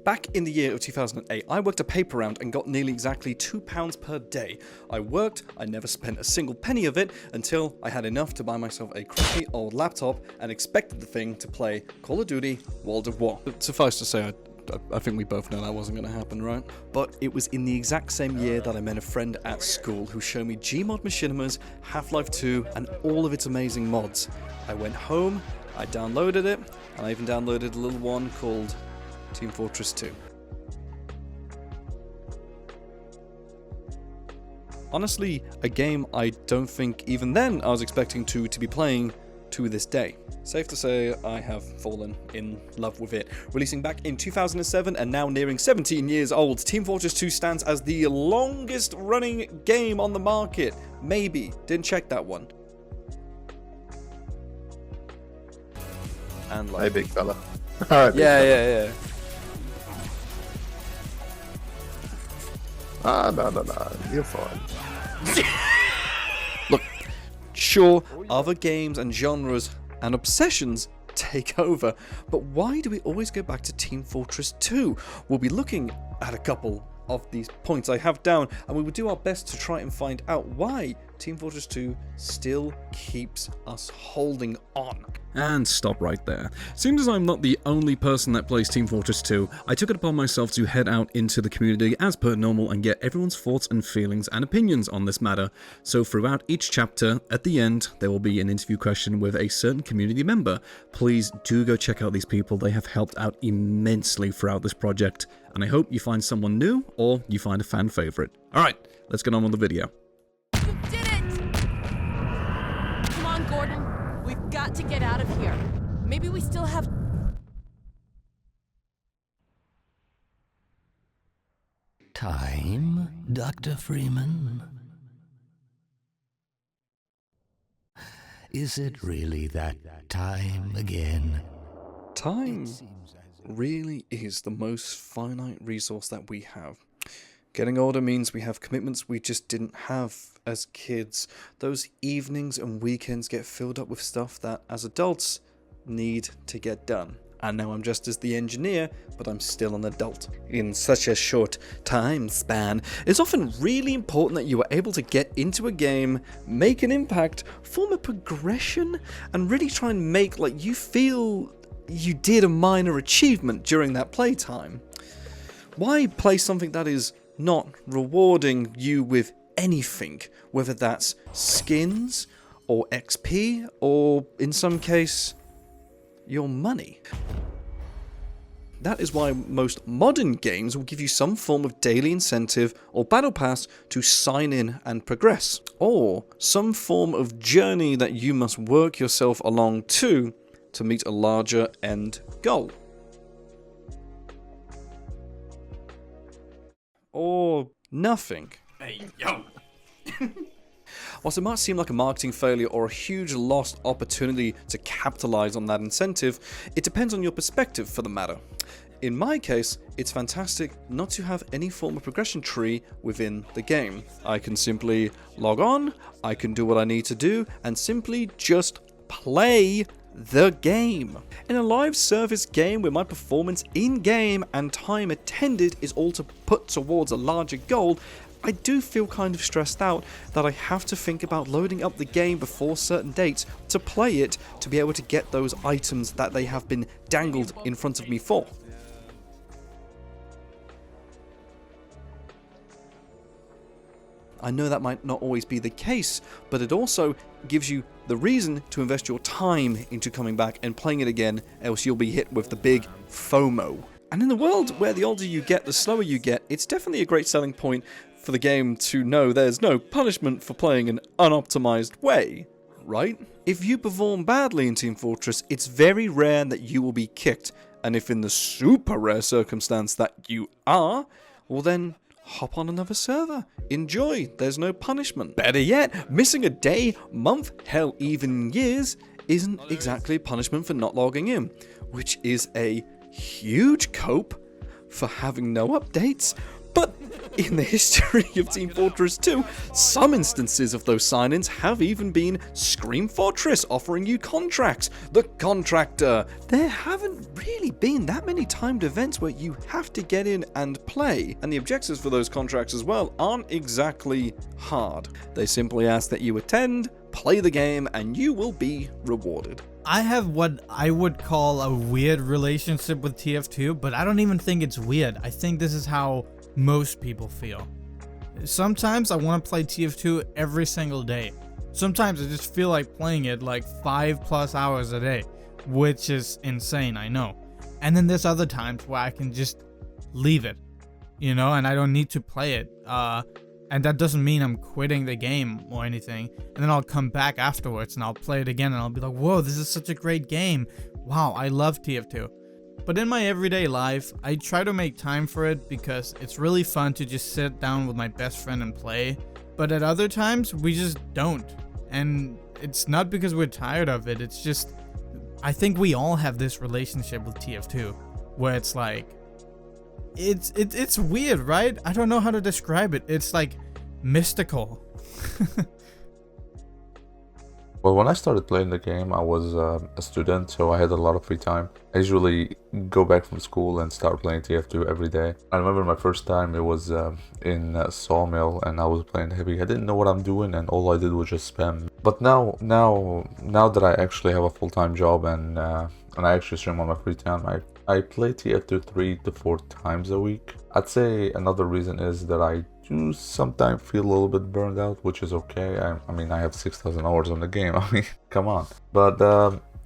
back in the year of 2008, I worked a paper round and got nearly exactly £2 per day. I worked, I never spent a single penny of it until I had enough to buy myself a crappy old laptop and expected the thing to play Call of Duty World of War. Suffice to say, I think we both know that wasn't going to happen, right? But it was in the exact same year that I met a friend at school who showed me Gmod Machinimas, Half-Life 2, and all of its amazing mods. I went home, I downloaded it, and I even downloaded a little one called Team Fortress 2. Honestly, a game I don't think even then I was expecting to be playing to this day. Safe to say, I have fallen in love with it. Releasing back in 2007 and now nearing 17 years old, Team Fortress 2 stands as the longest running game on the market. Maybe. Didn't check that one. And like... Hey, big fella. Alright, yeah. No. You're fine. Look, sure, other games and genres and obsessions take over, but why do we always go back to Team Fortress 2? We'll be looking at a couple of these points I have down, and we will do our best to try and find out why Team Fortress 2 still keeps us holding on. And stop right there. Seems as I'm not the only person that plays Team Fortress 2, I took it upon myself to head out into the community as per normal and get everyone's thoughts and feelings and opinions on this matter. So throughout each chapter, at the end, there will be an interview question with a certain community member. Please do go check out these people, they have helped out immensely throughout this project, and I hope you find someone new or you find a fan favorite. Alright, let's get on with the video. You did it! Come on, Gordon. We've got to get out of here. Maybe we still have... Time, Dr. Freeman? Is it really that time again? Time really is the most finite resource that we have. Getting older means we have commitments we just didn't have as kids. Those evenings and weekends get filled up with stuff that, as adults, need to get done. And now I'm just as the engineer, but I'm still an adult. In such a short time span, it's often really important that you are able to get into a game, make an impact, form a progression, and really try and make like you feel you did a minor achievement during that playtime. Why play something that is not rewarding you with anything, whether that's skins or XP or in some case your money? That is why most modern games will give you some form of daily incentive or battle pass to sign in and progress, or some form of journey that you must work yourself along to meet a larger end goal. Or nothing. Hey, yo! Whilst it might seem like a marketing failure or a huge lost opportunity to capitalize on that incentive, it depends on your perspective for the matter. In my case, it's fantastic not to have any form of progression tree within the game. I can simply log on, I can do what I need to do, and simply just play the game. In a live service game where my performance in-game and time attended is all to put towards a larger goal, I do feel kind of stressed out that I have to think about loading up the game before certain dates to play it to be able to get those items that they have been dangled in front of me for. I know that might not always be the case, but it also gives you the reason to invest your time into coming back and playing it again, else you'll be hit with the big FOMO. And in the world where the older you get, the slower you get, it's definitely a great selling point for the game to know there's no punishment for playing an unoptimized way, right? If you perform badly in Team Fortress, it's very rare that you will be kicked, and if in the super rare circumstance that you are, well then hop on another server. Enjoy. There's no punishment. Better yet, missing a day, month, hell, even years isn't exactly punishment for not logging in, which is a huge cope for having no updates. But In the history of Team Fortress 2, some instances of those sign-ins have even been Scream Fortress offering you contracts, The Contractor. There haven't really been that many timed events where you have to get in and play, and the objectives for those contracts as well aren't exactly hard. They simply ask that you attend, play the game, and you will be rewarded. I have what I would call a weird relationship with TF2, but I don't even think it's weird. I think this is how most people feel. Sometimes I want to play TF2 every single day. Sometimes I just feel like playing it like 5+ hours a day, which is insane, I know. And then there's other times where I can just leave it, you know, and I don't need to play it. And that doesn't mean I'm quitting the game or anything. And then I'll come back afterwards and I'll play it again and I'll be like, whoa, this is such a great game. Wow, I love TF2. But in my everyday life, I try to make time for it because it's really fun to just sit down with my best friend and play. But at other times, we just don't. And it's not because we're tired of it, it's just, I think we all have this relationship with TF2, where it's like, it's weird, right? I don't know how to describe it. It's like mystical. Well, when I started playing the game, I was a student, so I had a lot of free time. I usually go back from school and start playing TF2 every day. I remember my first time, it was in a Sawmill, and I was playing heavy. I didn't know what I'm doing, and all I did was just spam. But now that I actually have a full-time job and I actually stream on my free time, I play TF2 3 to 4 times a week. I'd say another reason is that I do sometimes feel a little bit burned out, which is okay. I mean, I have 6,000 hours on the game. I mean, come on. But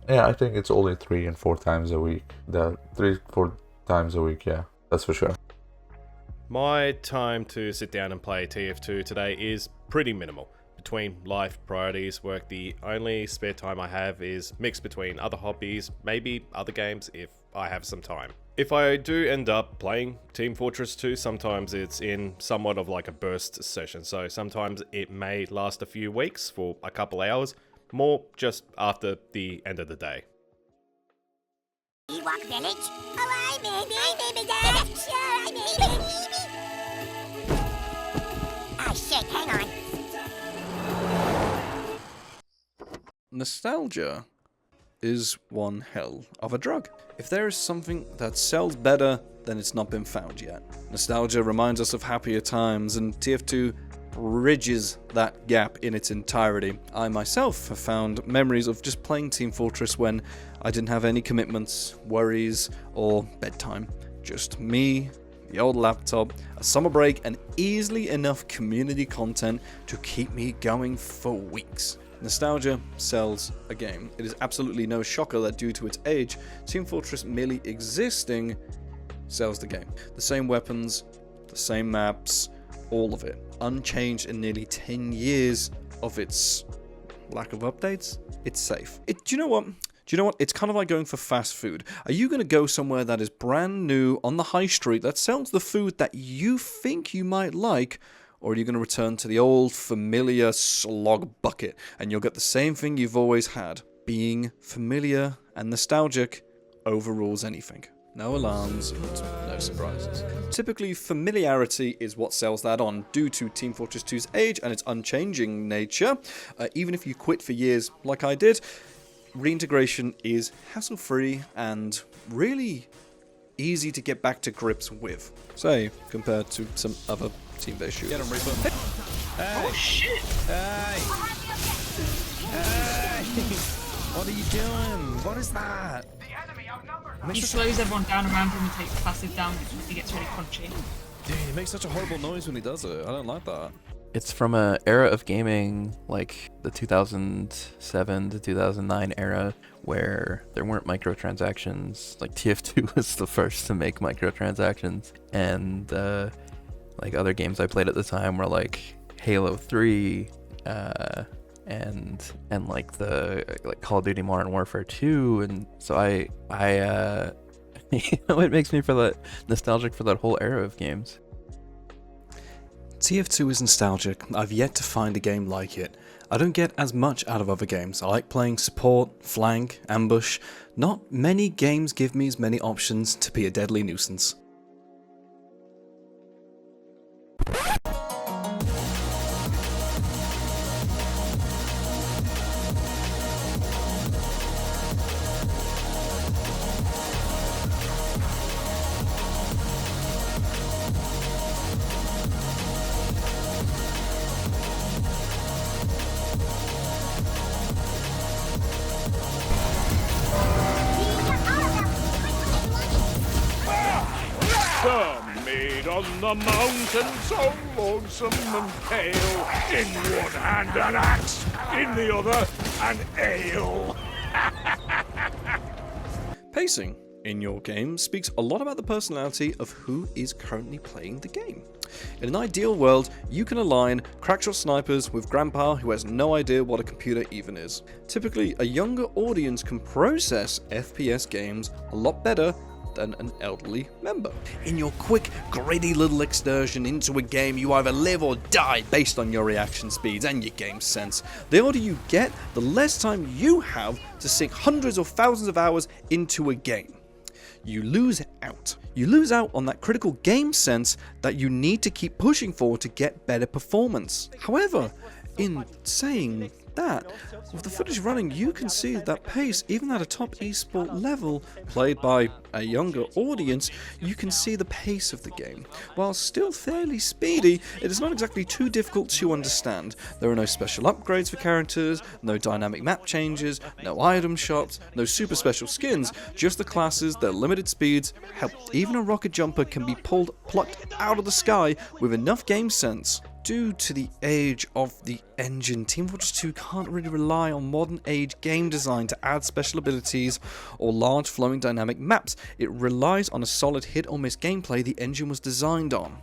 yeah, I think it's only 3 and 4 times a week. The 3-4 times a week, yeah, that's for sure. My time to sit down and play TF2 today is pretty minimal. Between life priorities, work, the only spare time I have is mixed between other hobbies, maybe other games if I have some time. If I do end up playing Team Fortress 2, sometimes it's in somewhat of like a burst session, so sometimes it may last a few weeks for a couple hours, more just after the end of the day. Ewok village? Oh, I'm in. I'm in that. Sure, I'm in. Oh, shit, hang on. Nostalgia is one hell of a drug. If there is something that sells better, then it's not been found yet. Nostalgia reminds us of happier times, and TF2 bridges that gap in its entirety. I myself have found memories of just playing Team Fortress when I didn't have any commitments, worries, or bedtime. Just me, the old laptop, a summer break, and easily enough community content to keep me going for weeks. Nostalgia sells a game. It is absolutely no shocker that due to its age, Team Fortress merely existing sells the game. The same weapons, the same maps, all of it. Unchanged in nearly 10 years of its lack of updates. It's safe. Do you know what? It's kind of like going for fast food. Are you going to go somewhere that is brand new on the high street that sells the food that you think you might like, or are you going to return to the old familiar slog bucket and you'll get the same thing you've always had? Being familiar and nostalgic overrules anything. No alarms, no surprises. Typically, familiarity is what sells that on. Due to Team Fortress 2's age and its unchanging nature, even if you quit for years like I did, reintegration is hassle-free and really easy to get back to grips with, say, compared to some other team-based shooters. Get him, Reaper. Hey. Oh shit! Hey! Hey! What are you doing? What is that? He slows everyone down around him and takes passive damage because he gets really punchy. Dude, he makes such a horrible noise when he does it. I don't like that. It's from an era of gaming, like the 2007 to 2009 era, where there weren't microtransactions. Like TF2 was the first to make microtransactions, and like other games I played at the time were like Halo 3, and like Call of Duty Modern Warfare 2, and so I you know, it makes me feel that nostalgic for that whole era of games. TF2 is nostalgic. I've yet to find a game like it. I don't get as much out of other games. I like playing support, flank, ambush. Not many games give me as many options to be a deadly nuisance. The maid on the mountain, so lonesome and pale. In one hand an axe, in the other an ale. Pacing in your game speaks a lot about the personality of who is currently playing the game. In an ideal world, you can align crackshot snipers with grandpa who has no idea what a computer even is. Typically, a younger audience can process FPS games a lot better than an elderly member. In your quick, gritty little excursion into a game, you either live or die based on your reaction speeds and your game sense. The older you get, the less time you have to sink hundreds or thousands of hours into a game. You lose out. You lose out on that critical game sense that you need to keep pushing for to get better performance. However, in saying that, with the footage running, you can see that pace, even at a top esport level, played by a younger audience, you can see the pace of the game. While still fairly speedy, it is not exactly too difficult to understand. There are no special upgrades for characters, no dynamic map changes, no item shops, no super special skins, just the classes, their limited speeds. Hell, even a rocket jumper can be plucked out of the sky with enough game sense. Due to the age of the engine, Team Fortress 2 can't really rely on modern age game design to add special abilities or large flowing dynamic maps. It relies on a solid hit or miss gameplay the engine was designed on.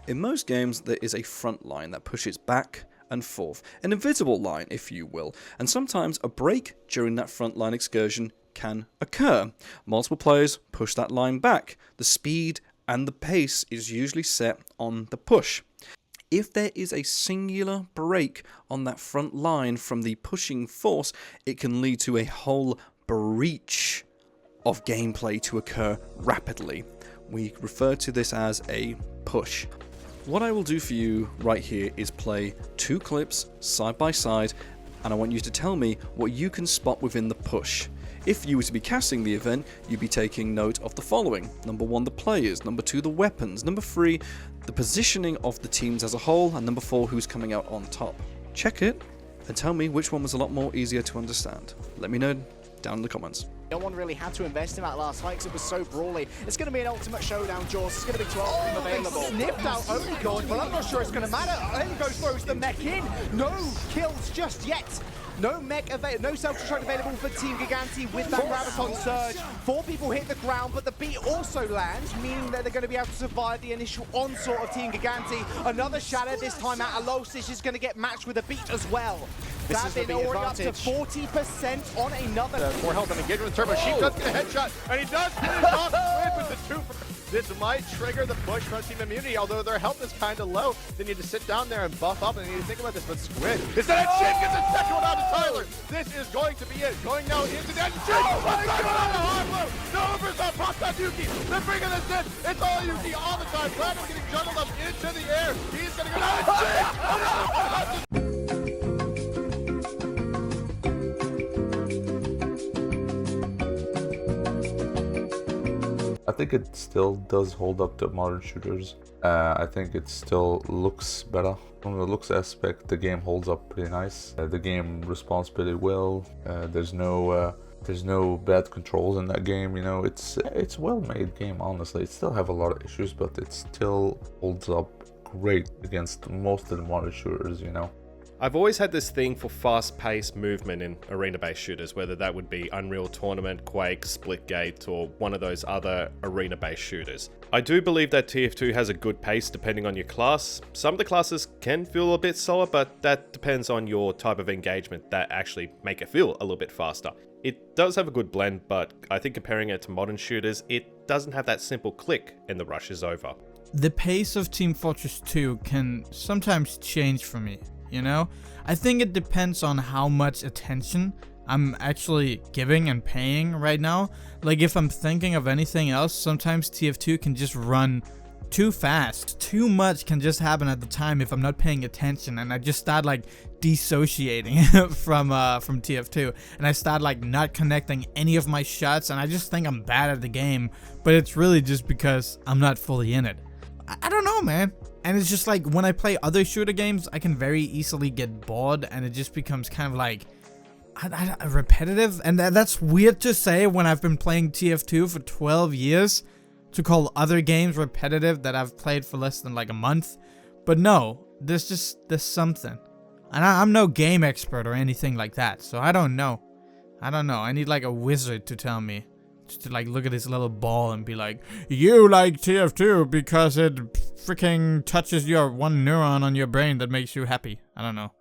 In most games, there is a front line that pushes back and forth, an invisible line if you will, and sometimes a break during that front line excursion can occur. Multiple players push that line back. The speed and the pace is usually set on the push. If there is a singular break on that front line from the pushing force, it can lead to a whole breach of gameplay to occur rapidly. We refer to this as a push. What I will do for you right here is play two clips side by side, and I want you to tell me what you can spot within the push. If you were to be casting the event, you'd be taking note of the following. Number 1, the players. Number 2, the weapons. Number 3, the positioning of the teams as a whole. And number 4, who's coming out on top. Check it and tell me which one was a lot more easier to understand. Let me know down in the comments. No one really had to invest in that last fight because it was so brawly. It's going to be an ultimate showdown, Jaws. It's going to be 12 of them available. Sniffed out only God, but I'm not sure it's going to matter. Engo throws the mech in. No kills just yet. No mech available, no self-destruct available for Team Giganti with that Graviton Surge. 4 people hit the ground, but the beat also lands, meaning that they're going to be able to survive the initial onslaught of Team Giganti. Another Shadow, this time out Alosis, is going to get matched with a beat as well. This is the already advantage. up to 40% on another. More health on engagement with Turbo. Sheep does get a headshot, and he does finish off with the 2. This might trigger the push from Team Immunity, although their health is kind of low. They need to sit down there and buff up, and they need to think about this. But Squid, instead of Shin, gets a second one out of Tyler. This is going to be it. Going now into that Shin. Oh my God! No overshot, pops on Yuki. They're bringing this in. It's all Yuki all the time. Random getting juggled up into the air. He's going to go down. Shin! I think it still does hold up to modern shooters. I think it still looks better. From the looks aspect, the game holds up pretty nice. The game responds pretty well. There's no bad controls in that game. You know, it's a well-made game. Honestly, it still have a lot of issues, but it still holds up great against most of the modern shooters. You know. I've always had this thing for fast-paced movement in arena-based shooters, whether that would be Unreal Tournament, Quake, Splitgate, or one of those other arena-based shooters. I do believe that TF2 has a good pace depending on your class. Some of the classes can feel a bit slower, but that depends on your type of engagement that actually make it feel a little bit faster. It does have a good blend, but I think comparing it to modern shooters, it doesn't have that simple click and the rush is over. The pace of Team Fortress 2 can sometimes change for me. You know, I think it depends on how much attention I'm actually giving and paying right now. Like if I'm thinking of anything else, sometimes TF2 can just run too fast. Too much can just happen at the time if I'm not paying attention, and I just start like dissociating from TF2, and I start like not connecting any of my shots, and I just think I'm bad at the game, but it's really just because I'm not fully in it. I don't know, man. And it's just like when I play other shooter games, I can very easily get bored, and it just becomes kind of like repetitive. And that's weird to say when I've been playing TF2 for 12 years, to call other games repetitive that I've played for less than like a month. But no, there's something. And I'm no game expert or anything like that, so I don't know. I need like a wizard to tell me. Just to like look at this little ball and be like, you like TF2 because it freaking touches your one neuron on your brain that makes you happy. I don't know.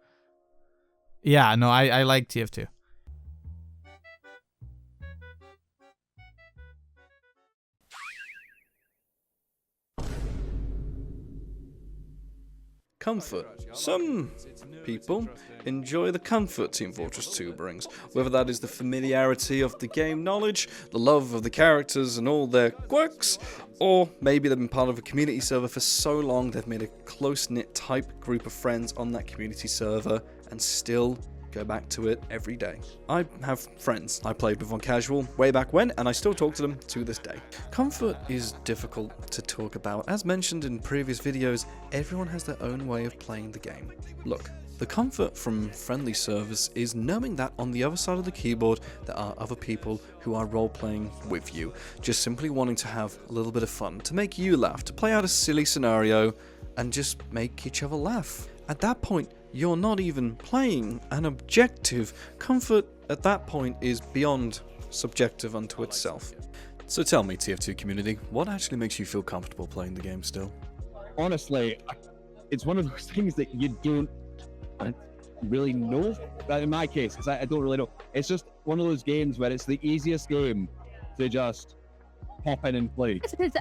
Yeah, no, I like TF2. Comfort. Some people enjoy the comfort Team Fortress 2 brings, whether that is the familiarity of the game knowledge, the love of the characters and all their quirks, or maybe they've been part of a community server for so long they've made a close-knit type group of friends on that community server and still go back to it every day. I have friends I played with on casual way back when, and I still talk to them to this day. Comfort is difficult to talk about. As mentioned in previous videos, everyone has their own way of playing the game. Look, the comfort from friendly servers is knowing that on the other side of the keyboard there are other people who are role-playing with you, just simply wanting to have a little bit of fun, to make you laugh, to play out a silly scenario and just make each other laugh. At that point, you're not even playing an objective. Comfort at that point is beyond subjective unto itself. So tell me, TF2 community, what actually makes you feel comfortable playing the game still? Honestly, it's one of those things that you don't really know. In my case, because I don't really know. It's just one of those games where it's the easiest game to just hop in and play. It's because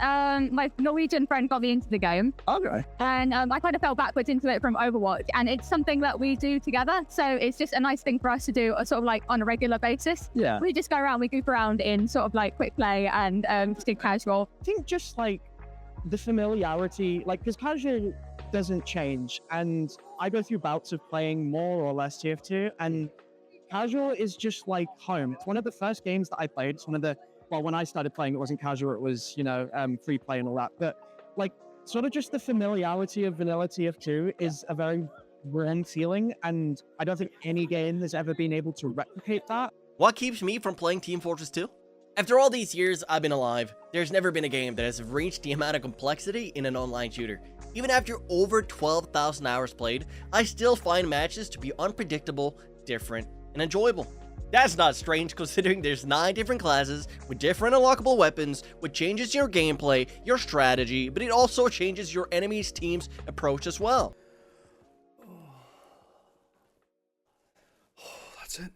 my Norwegian friend got me into the game. Okay. And I kind of fell backwards into it from Overwatch, and it's something that we do together. So it's just a nice thing for us to do sort of like on a regular basis. Yeah. We just go around, we goof around in sort of like quick play and just do casual. I think just like the familiarity, like because casual doesn't change, and I go through bouts of playing more or less TF2, and casual is just like home. It's one of the first games that I played. It's one of the, well, when I started playing, it wasn't casual, it was, you know, free play and all that. But like, sort of just the familiarity of vanilla TF2 is a very warm feeling, and I don't think any game has ever been able to replicate that. What keeps me from playing Team Fortress 2? After all these years I've been alive, there's never been a game that has reached the amount of complexity in an online shooter. Even after over 12,000 hours played, I still find matches to be unpredictable, different, and enjoyable. That's not strange considering there's 9 different classes with different unlockable weapons, which changes your gameplay, your strategy, but it also changes your enemy's team's approach as well. That's it.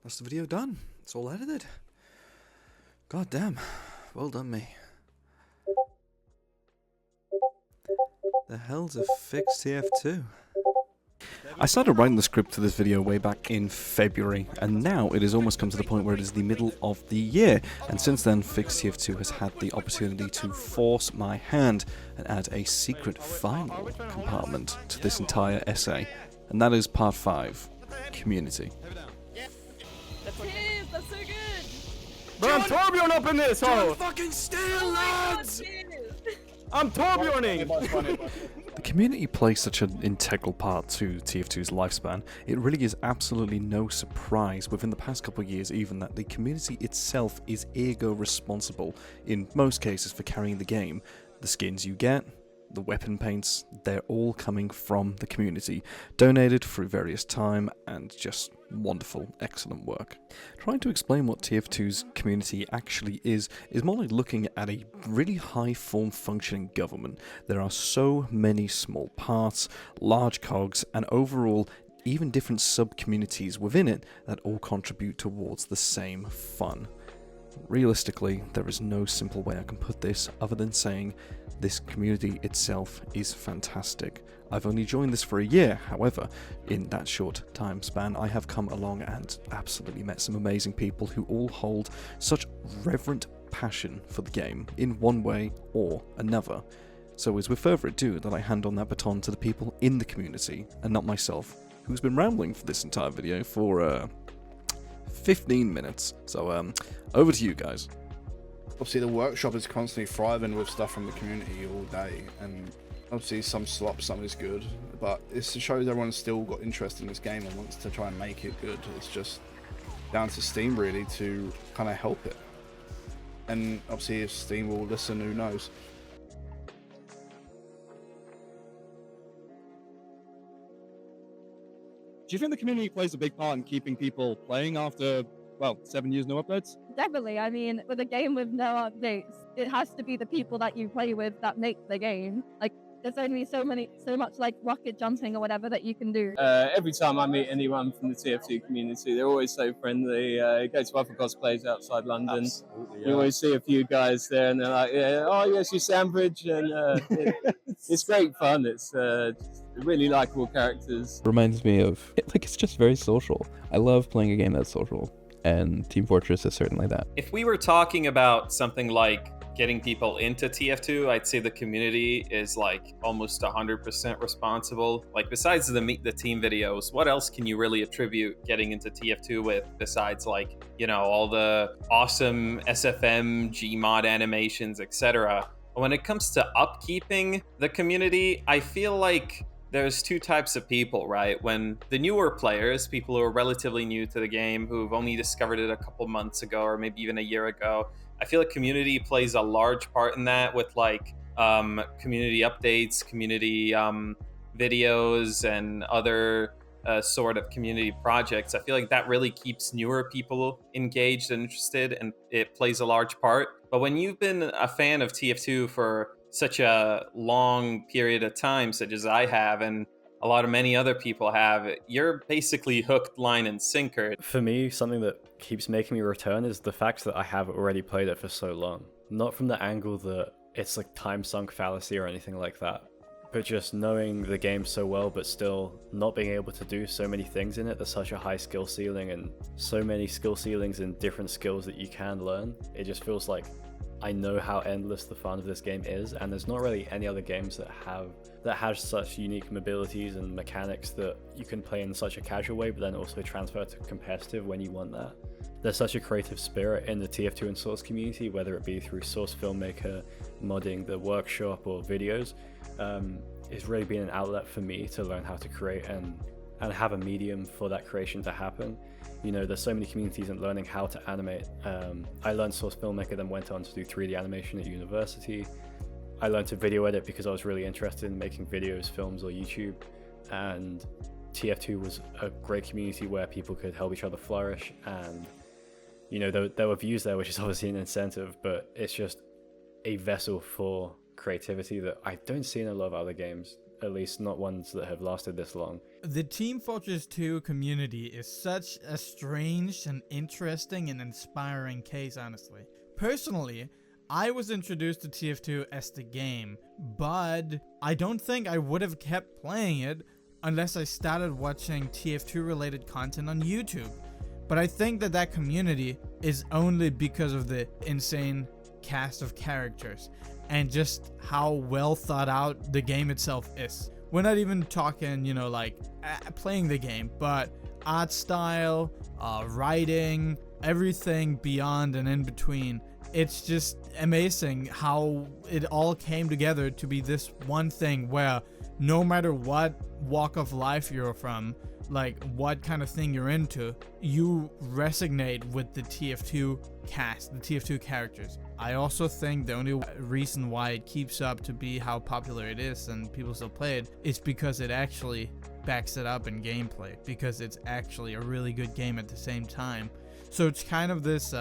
That's the video done. It's all edited. God damn. Well done, me. The hell's a fixed TF2? I started writing the script for this video way back in February, and now it has almost come to the point where it is the middle of the year, and since then Fixed TF2 has had the opportunity to force my hand and add a secret final compartment to this entire essay, and that is part 5, Community. That's so good. Bro, I'm Torbjorn up in this hole! Fucking steal, lads! I'm Torbjorning! The community plays such an integral part to TF2's lifespan. It really is absolutely no surprise within the past couple of years even that the community itself is ergo responsible in most cases for carrying the game. The skins you get, the weapon paints, they're all coming from the community, donated through various time, and just wonderful, excellent work. Trying to explain what TF2's community actually is more like looking at a really high-form functioning government. There are so many small parts, large cogs, and overall even different sub-communities within it that all contribute towards the same fun. Realistically, there is no simple way I can put this other than saying this community itself is fantastic. I've only joined this for a year, however, in that short time span I have come along and absolutely met some amazing people who all hold such reverent passion for the game in one way or another. So it's with further ado that I hand on that baton to the people in the community and not myself, who's been rambling for this entire video for 15 minutes. So over to you guys. Obviously the workshop is constantly thriving with stuff from the community all day, and obviously some slop, some is good, but it shows everyone's still got interest in this game and wants to try and make it good. It's just down to Steam really to kind of help it. And obviously, if Steam will listen, who knows? Do you think the community plays a big part in keeping people playing after, well, 7 years no updates? Definitely. I mean, with a game with no updates, it has to be the people that you play with that make the game. Like, there's only so much like rocket jumping or whatever that you can do. Every time I meet anyone from the TF2 community, they're always so friendly. Go to other cosplays outside London. Absolutely, You always see a few guys there, and they're like, yeah, "Oh yes, you Sandbridge," and it's great fun. It's really likable characters. Reminds me of, like, it's just very social. I love playing a game that's social, and Team Fortress is certainly that. If we were talking about something like getting people into TF2, I'd say the community is like almost 100% responsible. Like, besides the Meet the Team videos, what else can you really attribute getting into TF2 with besides, like, you know, all the awesome SFM, Gmod animations, etc. When it comes to upkeeping the community, I feel like there's two types of people, right? When the newer players, people who are relatively new to the game, who've only discovered it a couple months ago or maybe even a year ago, I feel like community plays a large part in that with like community updates, community videos, and other sort of community projects. I feel like that really keeps newer people engaged and interested, and it plays a large part. But when you've been a fan of TF2 for such a long period of time, such as I have, and a lot of many other people have, you're basically hooked, line, and sinker. For me, something that keeps making me return is the fact that I have already played it for so long. Not from the angle that it's like time sunk fallacy or anything like that, but just knowing the game so well, but still not being able to do so many things in it. There's such a high skill ceiling and so many skill ceilings and different skills that you can learn. It just feels like I know how endless the fun of this game is, and there's not really any other games that have such unique mobilities and mechanics that you can play in such a casual way, but then also transfer to competitive when you want that. There's such a creative spirit in the TF2 and Source community, whether it be through Source Filmmaker, modding, the workshop, or videos. It's really been an outlet for me to learn how to create and have a medium for that creation to happen. You know, there's so many communities and learning how to animate. I learned Source Filmmaker, then went on to do 3D animation at university. I learned to video edit because I was really interested in making videos, films, or YouTube. And TF2 was a great community where people could help each other flourish. And, you know, there were views there, which is obviously an incentive, but it's just a vessel for creativity that I don't see in a lot of other games, at least not ones that have lasted this long. The Team Fortress 2 community is such a strange and interesting and inspiring case, honestly. Personally, I was introduced to TF2 as the game, but I don't think I would have kept playing it unless I started watching TF2 related content on YouTube. But I think that community is only because of the insane cast of characters and just how well thought out the game itself is. We're not even talking, you know, like playing the game, but art style, writing, everything beyond and in between. It's just amazing how it all came together to be this one thing where no matter what walk of life you're from, like what kind of thing you're into, you resonate with the TF2 cast, the TF2 characters. I also think the only reason why it keeps up to be how popular it is and people still play it is because it actually backs it up in gameplay, because it's actually a really good game at the same time. So it's kind of this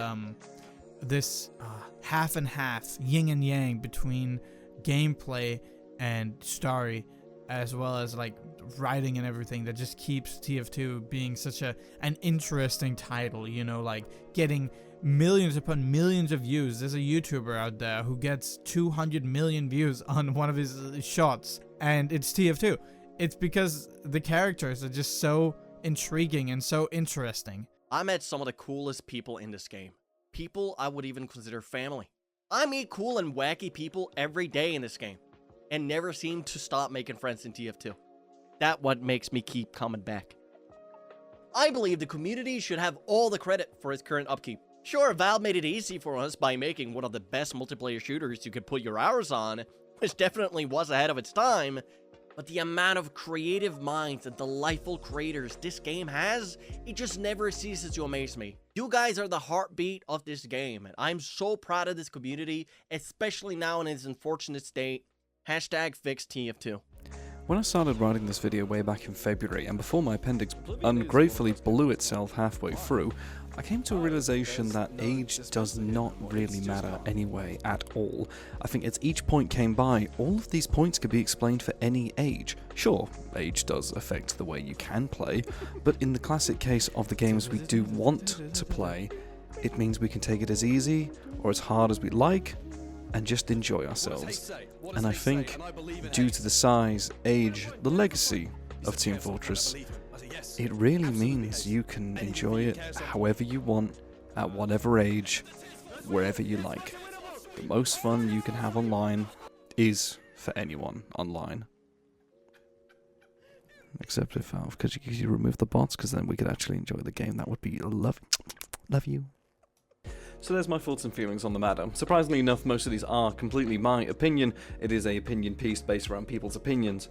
half and half, yin and yang between gameplay and story, as well as like writing and everything, that just keeps TF2 being such an interesting title, you know, like getting millions upon millions of views. There's a YouTuber out there who gets 200 million views on one of his shots, and it's TF2. It's because the characters are just so intriguing and so interesting. I met some of the coolest people in this game. People I would even consider family. I meet cool and wacky people every day in this game, and never seem to stop making friends in TF2. That's what makes me keep coming back. I believe the community should have all the credit for its current upkeep. Sure, Valve made it easy for us by making one of the best multiplayer shooters you could put your hours on, which definitely was ahead of its time, but the amount of creative minds and delightful creators this game has, it just never ceases to amaze me. You guys are the heartbeat of this game, and I'm so proud of this community, especially now in its unfortunate state. Hashtag fix TF2. When I started writing this video way back in February, and before my appendix ungratefully blew itself halfway through, I came to a realization that age does not really matter anyway at all. I think as each point came by, all of these points could be explained for any age. Sure, age does affect the way you can play, but in the classic case of the games we do want to play, it means we can take it as easy or as hard as we like, and just enjoy ourselves. And I think, due to the size, age, the legacy of Team Fortress, it really means you can enjoy it however you want, at whatever age, wherever you like. The most fun you can have online is for anyone online. Except if, could you remove the bots, because then we could actually enjoy the game. That would be love you. So there's my thoughts and feelings on the matter. Surprisingly enough, most of these are completely my opinion. It is a opinion piece based around people's opinions.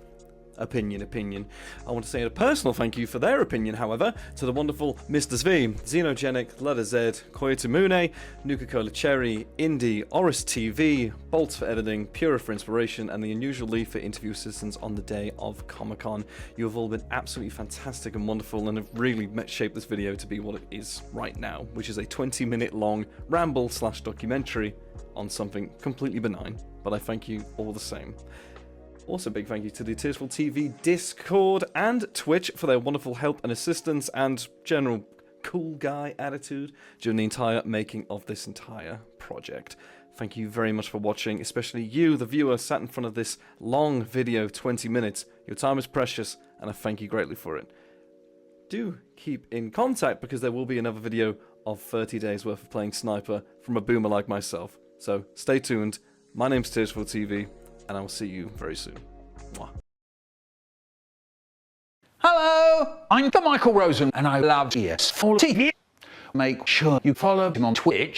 Opinion. I want to say a personal thank you for their opinion, however, to the wonderful Mr.Sve, Xenogenic, Letter Zed, KoyoteMoone, Nuka, Indii, Oris TV, Bolts for editing, Pura for inspiration, and the unusual Lee for interview assistance on the day of Comic-Con. You have all been absolutely fantastic and wonderful, and have really shaped this video to be what it is right now, which is a 20-minute long ramble/documentary on something completely benign, but I thank you all the same. Also, big thank you to the Tyrsfall TV Discord and Twitch for their wonderful help and assistance and general cool guy attitude during the entire making of this entire project. Thank you very much for watching, especially you, the viewer, sat in front of this long video, 20 minutes. Your time is precious, and I thank you greatly for it. Do keep in contact, because there will be another video of 30 days worth of playing Sniper from a boomer like myself. So stay tuned. My name's Tyrsfall TV, and I will see you very soon. Mwah. Hello, I'm Michael Rosen, and I love TF2 TV. Make sure you follow him on Twitch